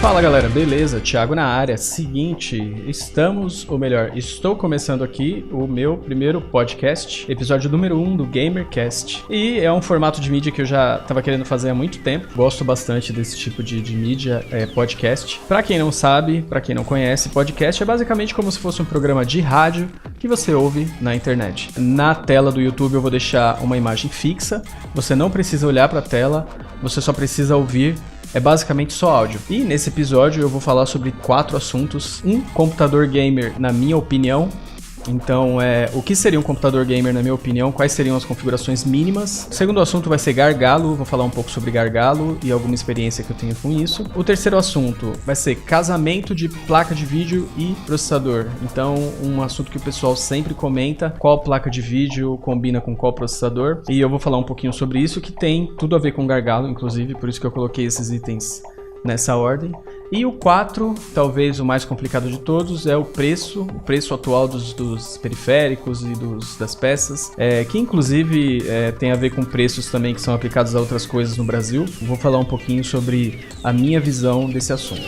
Fala galera, beleza? Thiago na área. Seguinte, estou começando aqui o meu primeiro podcast, episódio número 1 do GamerCast. E é um formato de mídia que eu já estava querendo fazer há muito tempo. Gosto bastante desse tipo de mídia, podcast. Pra quem não sabe, pra quem não conhece, podcast é basicamente como se fosse um programa de rádio que você ouve na internet. Na tela do YouTube eu vou deixar uma imagem fixa, você não precisa olhar pra tela, você só precisa ouvir. É basicamente só áudio. E nesse episódio eu vou falar sobre 4 assuntos. Um computador gamer, na minha opinião. Então, o que seria um computador gamer, na minha opinião? Quais seriam as configurações mínimas? O segundo assunto vai ser gargalo. Vou falar um pouco sobre gargalo e alguma experiência que eu tenho com isso. O terceiro assunto vai ser casamento de placa de vídeo e processador. Então, um assunto que o pessoal sempre comenta. Qual placa de vídeo combina com qual processador? E eu vou falar um pouquinho sobre isso, que tem tudo a ver com gargalo, inclusive. Por isso que eu coloquei esses itens nessa ordem. E o 4, talvez o mais complicado de todos, é o preço atual dos periféricos e das peças, que inclusive tem a ver com preços também que são aplicados a outras coisas no Brasil. Vou falar um pouquinho sobre a minha visão desse assunto.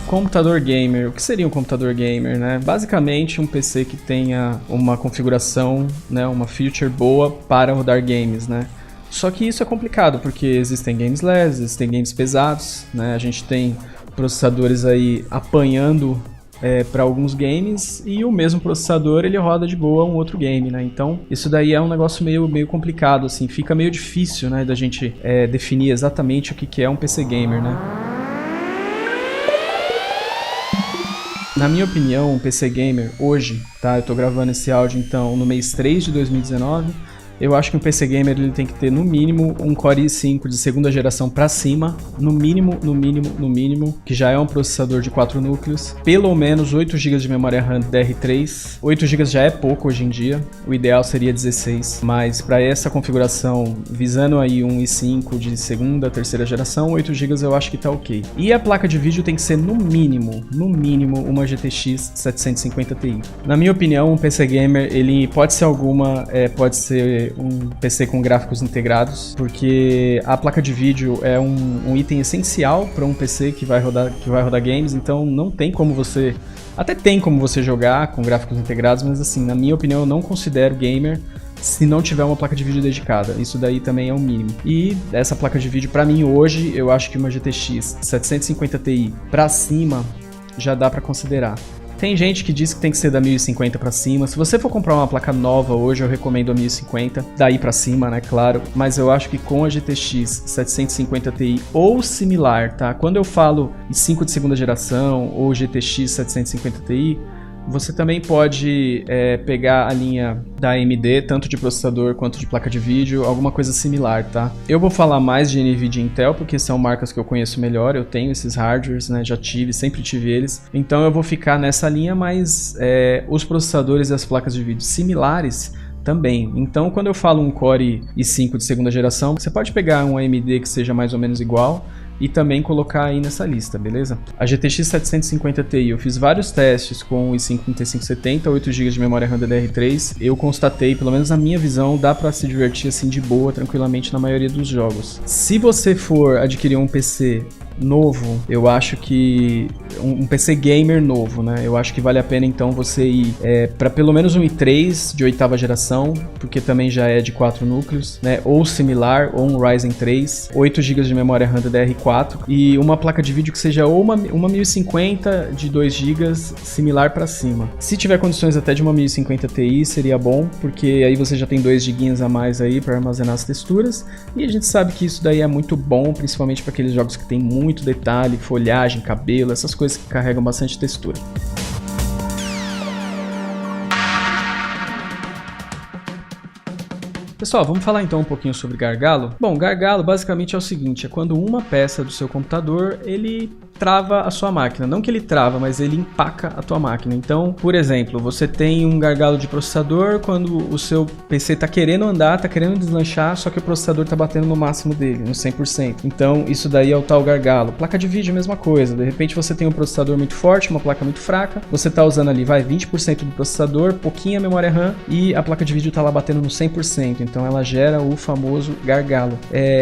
Computador gamer. O que seria um computador gamer, né? Basicamente um PC que tenha uma configuração, né, uma feature boa para rodar games, né? Só que isso é complicado, porque existem games leves, existem games pesados, né? A gente tem processadores aí apanhando para alguns games e o mesmo processador ele roda de boa um outro game, né? Então isso daí é um negócio meio complicado, assim, fica meio difícil, né, da gente definir exatamente o que é um PC gamer, né? Na minha opinião, um PC gamer hoje, tá? Eu tô gravando esse áudio então no mês 3 de 2019. Eu acho que um PC Gamer ele tem que ter no mínimo um Core i5 de segunda geração para cima, no mínimo, que já é um processador de 4 núcleos, pelo menos 8 GB de memória RAM DDR3. 8 GB já é pouco hoje em dia, o ideal seria 16, mas para essa configuração, visando aí um i5 de segunda, terceira geração, 8 GB eu acho que tá ok. E a placa de vídeo tem que ser no mínimo, uma GTX 750 Ti. Na minha opinião, um PC Gamer ele pode ser pode ser um PC com gráficos integrados, porque a placa de vídeo é um item essencial para um PC que vai rodar games, então não tem como você... Até tem como você jogar com gráficos integrados, mas assim, na minha opinião, eu não considero gamer se não tiver uma placa de vídeo dedicada. Isso daí também é o mínimo. E essa placa de vídeo, para mim, hoje, eu acho que uma GTX 750 Ti para cima já dá para considerar. Tem gente que diz que tem que ser da 1050 para cima. Se você for comprar uma placa nova hoje, eu recomendo a 1050, daí para cima, né, claro. Mas eu acho que com a GTX 750 Ti ou similar, tá? Quando eu falo i5 de segunda geração ou GTX 750 Ti, você também pode pegar a linha da AMD, tanto de processador quanto de placa de vídeo, alguma coisa similar, tá? Eu vou falar mais de NVIDIA e Intel, porque são marcas que eu conheço melhor, eu tenho esses hardwares, né? Sempre tive eles. Então eu vou ficar nessa linha, mas os processadores e as placas de vídeo similares também. Então quando eu falo um Core i5 de segunda geração, você pode pegar um AMD que seja mais ou menos igual, e também colocar aí nessa lista, beleza? A GTX 750 Ti, eu fiz vários testes com o i5 3570, 8 GB de memória RAM DDR3, eu constatei, pelo menos na minha visão, dá pra se divertir assim de boa, tranquilamente na maioria dos jogos. Se você for adquirir um PC novo, eu acho que um PC gamer novo, né? Eu acho que vale a pena então você ir para pelo menos um i3 de 8ª geração, porque também já é de 4 núcleos, né? Ou similar, ou um Ryzen 3, 8 GB de memória RAM DDR4 e uma placa de vídeo que seja ou uma 1050 de 2 GB similar para cima. Se tiver condições até de uma 1050 Ti seria bom, porque aí você já tem 2 GB a mais aí para armazenar as texturas, e a gente sabe que isso daí é muito bom, principalmente para aqueles jogos que tem muito detalhe, folhagem, cabelo, essas coisas que carregam bastante textura. Pessoal, vamos falar então um pouquinho sobre gargalo? Bom, gargalo basicamente é o seguinte, é quando uma peça do seu computador ele trava a sua máquina. Não que ele trava, mas ele empaca a tua máquina. Então, por exemplo, você tem um gargalo de processador quando o seu PC tá querendo andar, tá querendo deslanchar, só que o processador tá batendo no máximo dele, no 100%. Então, isso daí é o tal gargalo. Placa de vídeo, mesma coisa. De repente você tem um processador muito forte, uma placa muito fraca, você tá usando ali, 20% do processador, pouquinha memória RAM e a placa de vídeo tá lá batendo no 100%. Então, ela gera o famoso gargalo.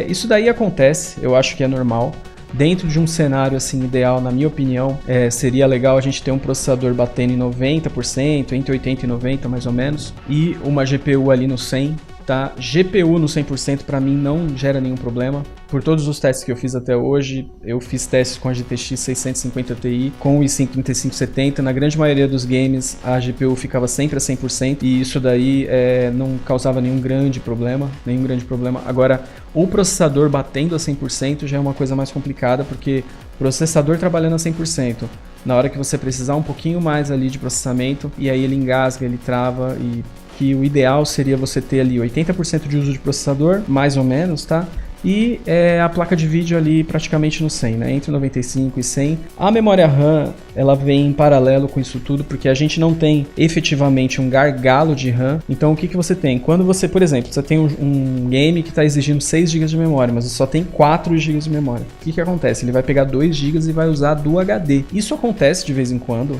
Isso daí acontece, eu acho que é normal. Dentro de um cenário assim ideal, na minha opinião, seria legal a gente ter um processador batendo em 90%, entre 80% e 90% mais ou menos, e uma GPU ali no 100%. Tá? GPU no 100% para mim não gera nenhum problema. Por todos os testes que eu fiz até hoje, eu fiz testes com a GTX 650 Ti, com o i5 3570. Na grande maioria dos games, a GPU ficava sempre a 100% e isso daí não causava nenhum grande problema. Agora, o processador batendo a 100% já é uma coisa mais complicada, porque o processador trabalhando a 100%, na hora que você precisar um pouquinho mais ali de processamento, e aí ele engasga, ele trava, e que o ideal seria você ter ali 80% de uso de processador, mais ou menos, tá? E a placa de vídeo ali praticamente no 100, né? Entre 95 e 100. A memória RAM, ela vem em paralelo com isso tudo, porque a gente não tem efetivamente um gargalo de RAM. Então o que você tem? Quando você, por exemplo, você tem um game que está exigindo 6 GB de memória, mas você só tem 4 GB de memória. O que acontece? Ele vai pegar 2 GB e vai usar do HD. Isso acontece de vez em quando,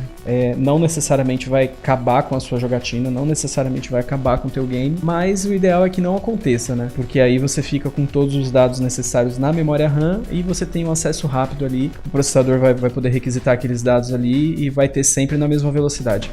não necessariamente vai acabar com a sua jogatina, não necessariamente vai acabar com o teu game, mas o ideal é que não aconteça, né? Porque aí você fica com todos os dados necessários na memória RAM e você tem um acesso rápido ali, o processador vai poder requisitar aqueles dados ali e vai ter sempre na mesma velocidade.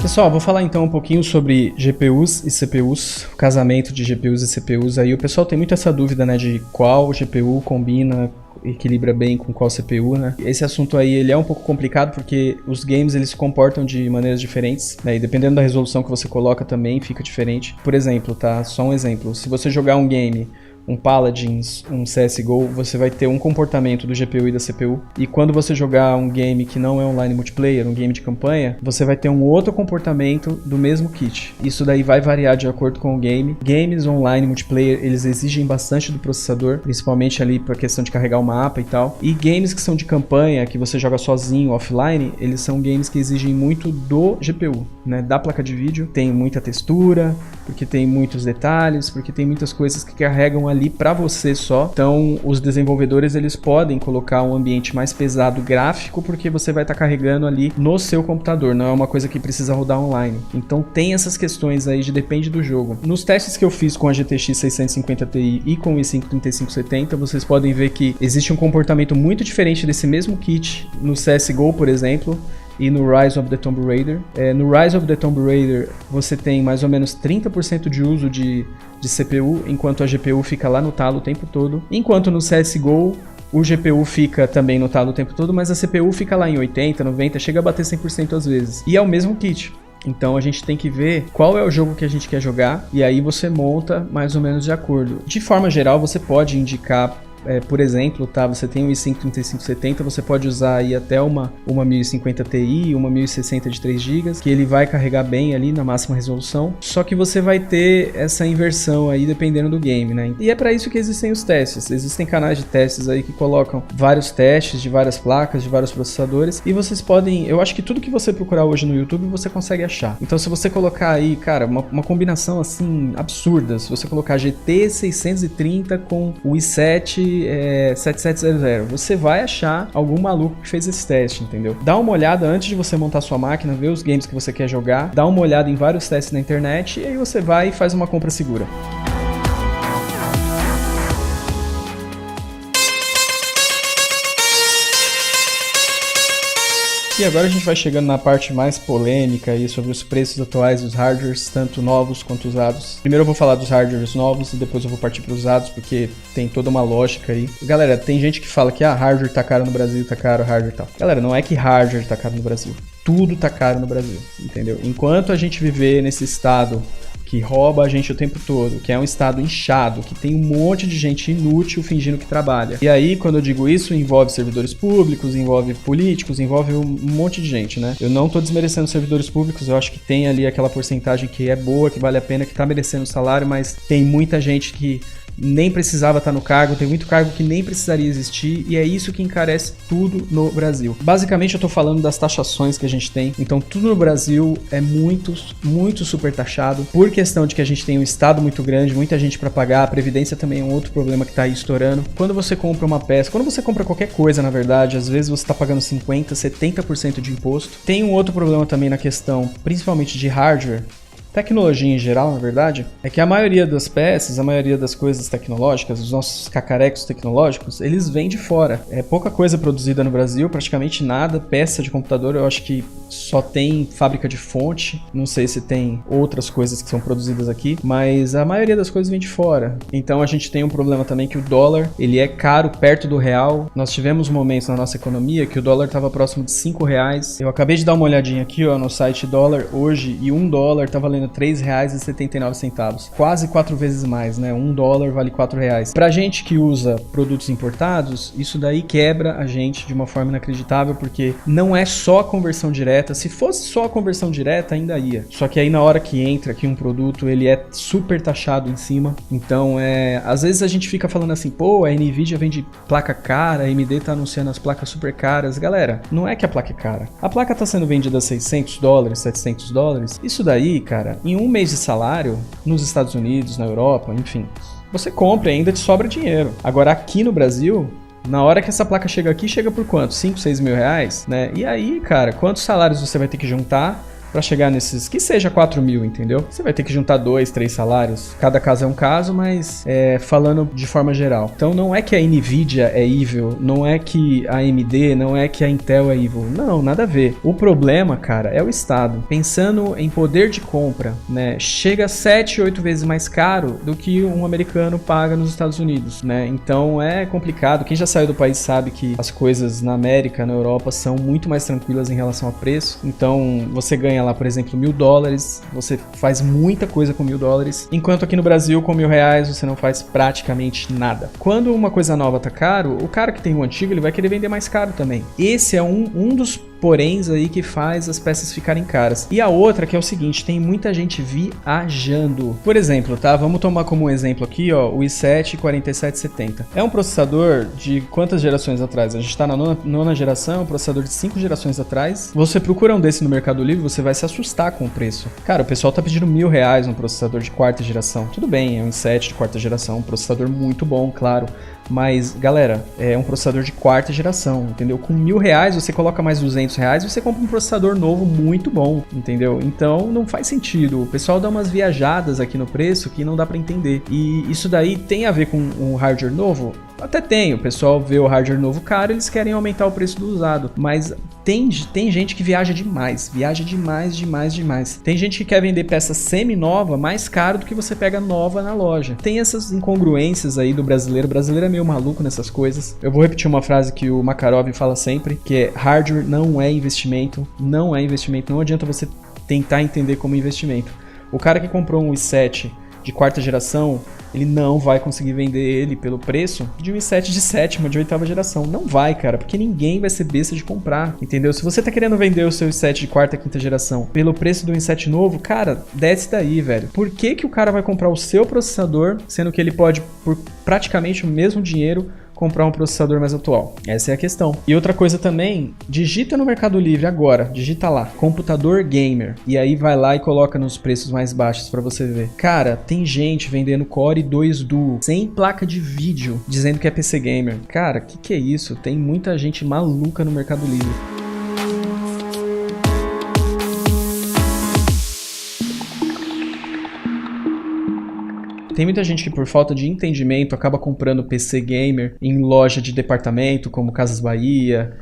Pessoal, vou falar então um pouquinho sobre GPUs e CPUs, o casamento de GPUs e CPUs. Aí o pessoal tem muito essa dúvida, né, de qual GPU combina, equilibra bem com qual CPU, né? Esse assunto aí, ele é um pouco complicado porque os games, eles se comportam de maneiras diferentes, né? E dependendo da resolução que você coloca também, fica diferente. Por exemplo, tá? Só um exemplo. Se você jogar um game, um Paladins, um CSGO, você vai ter um comportamento do GPU e da CPU. E quando você jogar um game que não é online multiplayer, um game de campanha, você vai ter um outro comportamento do mesmo kit. Isso daí vai variar de acordo com o game. Games online multiplayer, eles exigem bastante do processador, principalmente ali para a questão de carregar o mapa e tal. E games que são de campanha, que você joga sozinho, offline, eles são games que exigem muito do GPU, né? Da placa de vídeo. Tem muita textura, porque tem muitos detalhes, porque tem muitas coisas que carregam ali para você só. Então, os desenvolvedores, eles podem colocar um ambiente mais pesado gráfico, porque você vai estar carregando ali no seu computador, não é uma coisa que precisa rodar online. Então, tem essas questões aí, depende do jogo. Nos testes que eu fiz com a GTX 650 Ti e com o i5 3570, vocês podem ver que existe um comportamento muito diferente desse mesmo kit no CSGO, por exemplo, e no Rise of the Tomb Raider. No Rise of the Tomb Raider você tem mais ou menos 30% de uso de CPU, enquanto a GPU fica lá no talo o tempo todo. Enquanto no CSGO o GPU fica também no talo o tempo todo, mas a CPU fica lá em 80, 90, chega a bater 100% às vezes. E é o mesmo kit. Então a gente tem que ver qual é o jogo que a gente quer jogar e aí você monta mais ou menos de acordo. De forma geral, você pode indicar, por exemplo, tá? Você tem um i5 3570, você pode usar aí até uma 1050 Ti, uma 1060 de 3 GB, que ele vai carregar bem ali na máxima resolução. Só que você vai ter essa inversão aí dependendo do game, né? E é para isso que existem os testes. Existem canais de testes aí que colocam vários testes de várias placas, de vários processadores, e vocês podem, eu acho que tudo que você procurar hoje no YouTube você consegue achar. Então se você colocar aí, cara, uma combinação assim absurda, se você colocar GT 630 com o i7 7700, você vai achar algum maluco que fez esse teste, entendeu? Dá uma olhada antes de você montar sua máquina, ver os games que você quer jogar, dá uma olhada em vários testes na internet e aí você vai e faz uma compra segura. E agora a gente vai chegando na parte mais polêmica aí sobre os preços atuais dos hardwares, tanto novos quanto usados. Primeiro eu vou falar dos hardwares novos e depois eu vou partir para os usados, porque tem toda uma lógica aí. Galera, tem gente que fala que hardware tá caro no Brasil, tá caro, hardware e tal. Galera, não é que hardware tá caro no Brasil. Tudo tá caro no Brasil, entendeu? Enquanto a gente viver nesse estado que rouba a gente o tempo todo, que é um estado inchado, que tem um monte de gente inútil fingindo que trabalha. E aí, quando eu digo isso, envolve servidores públicos, envolve políticos, envolve um monte de gente, né? Eu não tô desmerecendo servidores públicos, eu acho que tem ali aquela porcentagem que é boa, que vale a pena, que tá merecendo o salário, mas tem muita gente que nem precisava estar no cargo, tem muito cargo que nem precisaria existir, e é isso que encarece tudo no Brasil. Basicamente eu tô falando das taxações que a gente tem, então tudo no Brasil é muito super taxado, por questão de que a gente tem um estado muito grande, muita gente para pagar, a previdência também é um outro problema que tá aí estourando. Quando você compra uma peça, quando você compra qualquer coisa, na verdade, às vezes você tá pagando 50, 70% de imposto. Tem um outro problema também na questão, principalmente de hardware, tecnologia em geral, na verdade, é que a maioria das peças, a maioria das coisas tecnológicas, os nossos cacarecos tecnológicos, eles vêm de fora. É pouca coisa produzida no Brasil, praticamente nada. Peça de computador, eu acho que só tem fábrica de fonte. Não sei se tem outras coisas que são produzidas aqui, mas a maioria das coisas vem de fora. Então a gente tem um problema também que o dólar, ele é caro perto do real. Nós tivemos momentos na nossa economia que o dólar estava próximo de R$5. Eu acabei de dar uma olhadinha aqui, ó, no site dólar hoje, e $1 tá valendo R$3,79, quase 4 vezes mais, né? $1 vale R$4. Pra gente que usa produtos importados, isso daí quebra a gente de uma forma inacreditável, porque não é só a conversão direta. Se fosse só a conversão direta, ainda ia. Só que aí na hora que entra aqui um produto, ele é super taxado em cima. Então, às vezes a gente fica falando assim, pô, a Nvidia vende placa cara, a AMD tá anunciando as placas super caras. Galera, não é que a placa é cara. A placa tá sendo vendida a $600, $700. Isso daí, cara, em um mês de salário, nos Estados Unidos, na Europa, enfim, você compra e ainda te sobra dinheiro. Agora aqui no Brasil, na hora que essa placa chega aqui, chega por quanto? 5, 6 mil reais, né? E aí, cara, quantos salários você vai ter que juntar pra chegar nesses, que seja 4 mil, entendeu? Você vai ter que juntar 2, 3 salários. Cada caso é um caso, mas falando de forma geral. Então não é que a Nvidia é evil, não é que a AMD, não é que a Intel é evil. Não, nada a ver. O problema, cara, é o Estado. Pensando em poder de compra, né? Chega 7, 8 vezes mais caro do que um americano paga nos Estados Unidos, né? Então é complicado. Quem já saiu do país sabe que as coisas na América, na Europa, são muito mais tranquilas em relação a preço. Então você ganha lá, por exemplo, $1.000, você faz muita coisa com $1.000, enquanto aqui no Brasil, com R$1.000, você não faz praticamente nada. Quando uma coisa nova tá caro, o cara que tem o antigo, ele vai querer vender mais caro também. Esse é um dos poréns aí que faz as peças ficarem caras. E a outra que é o seguinte, tem muita gente viajando. Por exemplo, tá? Vamos tomar como um exemplo aqui, ó, o i7 4770. É um processador de quantas gerações atrás? A gente tá na nona geração, um processador de 5 gerações atrás. Você procura um desse no Mercado Livre, você vai se assustar com o preço. Cara, o pessoal tá pedindo R$1.000 um processador de quarta geração. Tudo bem, é um i7 de quarta geração, um processador muito bom, claro. Mas, galera, é um processador de quarta geração, entendeu? Com R$1.000 você coloca mais R$200 e você compra um processador novo muito bom, entendeu? Então não faz sentido. O pessoal dá umas viajadas aqui no preço que não dá pra entender. E isso daí tem a ver com um hardware novo? Até tem, o pessoal vê o hardware novo caro, eles querem aumentar o preço do usado, mas tem gente que viaja demais, demais. Tem gente que quer vender peça semi-nova mais caro do que você pega nova na loja. Tem essas incongruências aí do brasileiro, o brasileiro é meio maluco nessas coisas. Eu vou repetir uma frase que o Makarov fala sempre, que é: hardware não é investimento, não adianta você tentar entender como investimento. O cara que comprou um i7 de quarta geração, ele não vai conseguir vender ele pelo preço de um i7 de sétima, de oitava geração. Não vai, cara, porque ninguém vai ser besta de comprar, entendeu? Se você tá querendo vender o seu i7 de quarta, quinta geração pelo preço do i7 novo, cara, desce daí, velho. Por que que o cara vai comprar o seu processador, sendo que ele pode, por praticamente o mesmo dinheiro, comprar um processador mais atual? Essa é a questão. E outra coisa também, digita no Mercado Livre agora, digita lá, computador gamer, e aí vai lá e coloca nos preços mais baixos pra você ver. Cara, tem gente vendendo Core 2 Duo, sem placa de vídeo, dizendo que é PC gamer. Cara, que é isso? Tem muita gente maluca no Mercado Livre. Tem muita gente que por falta de entendimento acaba comprando PC gamer em loja de departamento, como Casas Bahia,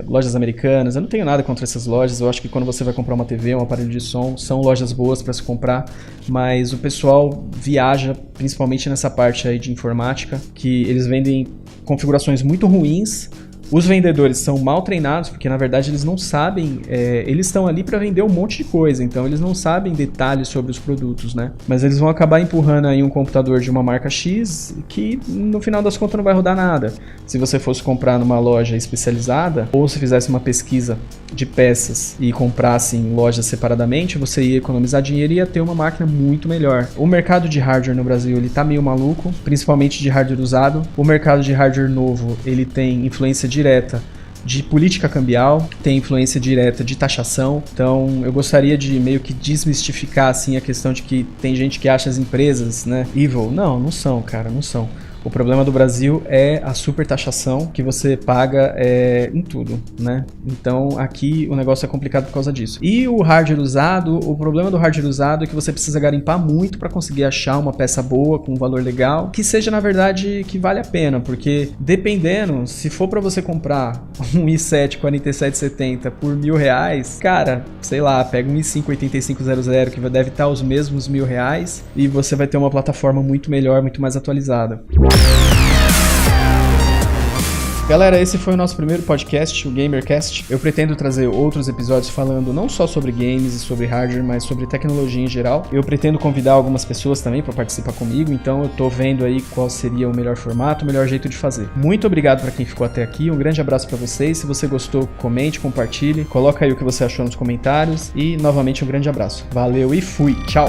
lojas americanas. Eu não tenho nada contra essas lojas, eu acho que quando você vai comprar uma TV, um aparelho de som, são lojas boas para se comprar, mas o pessoal viaja principalmente nessa parte aí de informática, que eles vendem configurações muito ruins Os vendedores são mal treinados, porque na verdade eles não sabem, eles estão ali para vender um monte de coisa, então eles não sabem detalhes sobre os produtos, né? Mas eles vão acabar empurrando aí um computador de uma marca X que no final das contas não vai rodar nada. Se você fosse comprar numa loja especializada, ou se fizesse uma pesquisa de peças e comprasse em lojas separadamente, você ia economizar dinheiro e ia ter uma máquina muito melhor. O mercado de hardware no Brasil, ele tá meio maluco, principalmente de hardware usado. O mercado de hardware novo, ele tem influência direta de política cambial, tem influência direta de taxação. Então eu gostaria de meio que desmistificar assim a questão de que tem gente que acha as empresas, né, evil. Não são, cara, não são. O problema do Brasil é a supertaxação que você paga em tudo, né? Então aqui o negócio é complicado por causa disso. E o hardware usado, o problema do hardware usado é que você precisa garimpar muito para conseguir achar uma peça boa, com um valor legal, que seja na verdade que vale a pena, porque dependendo, se for para você comprar um i7 4770 por R$1.000, cara, sei lá, pega um i5 8500 que deve estar os mesmos R$1.000 e você vai ter uma plataforma muito melhor, muito mais atualizada. Galera, esse foi o nosso primeiro podcast, o GamerCast. Eu pretendo trazer outros episódios falando não só sobre games e sobre hardware, mas sobre tecnologia em geral. Eu pretendo convidar algumas pessoas também para participar comigo, então eu tô vendo aí qual seria o melhor formato, o melhor jeito de fazer. Muito obrigado para quem ficou até aqui, um grande abraço para vocês. Se você gostou, comente, compartilhe, coloca aí o que você achou nos comentários e novamente um grande abraço. Valeu e fui, tchau!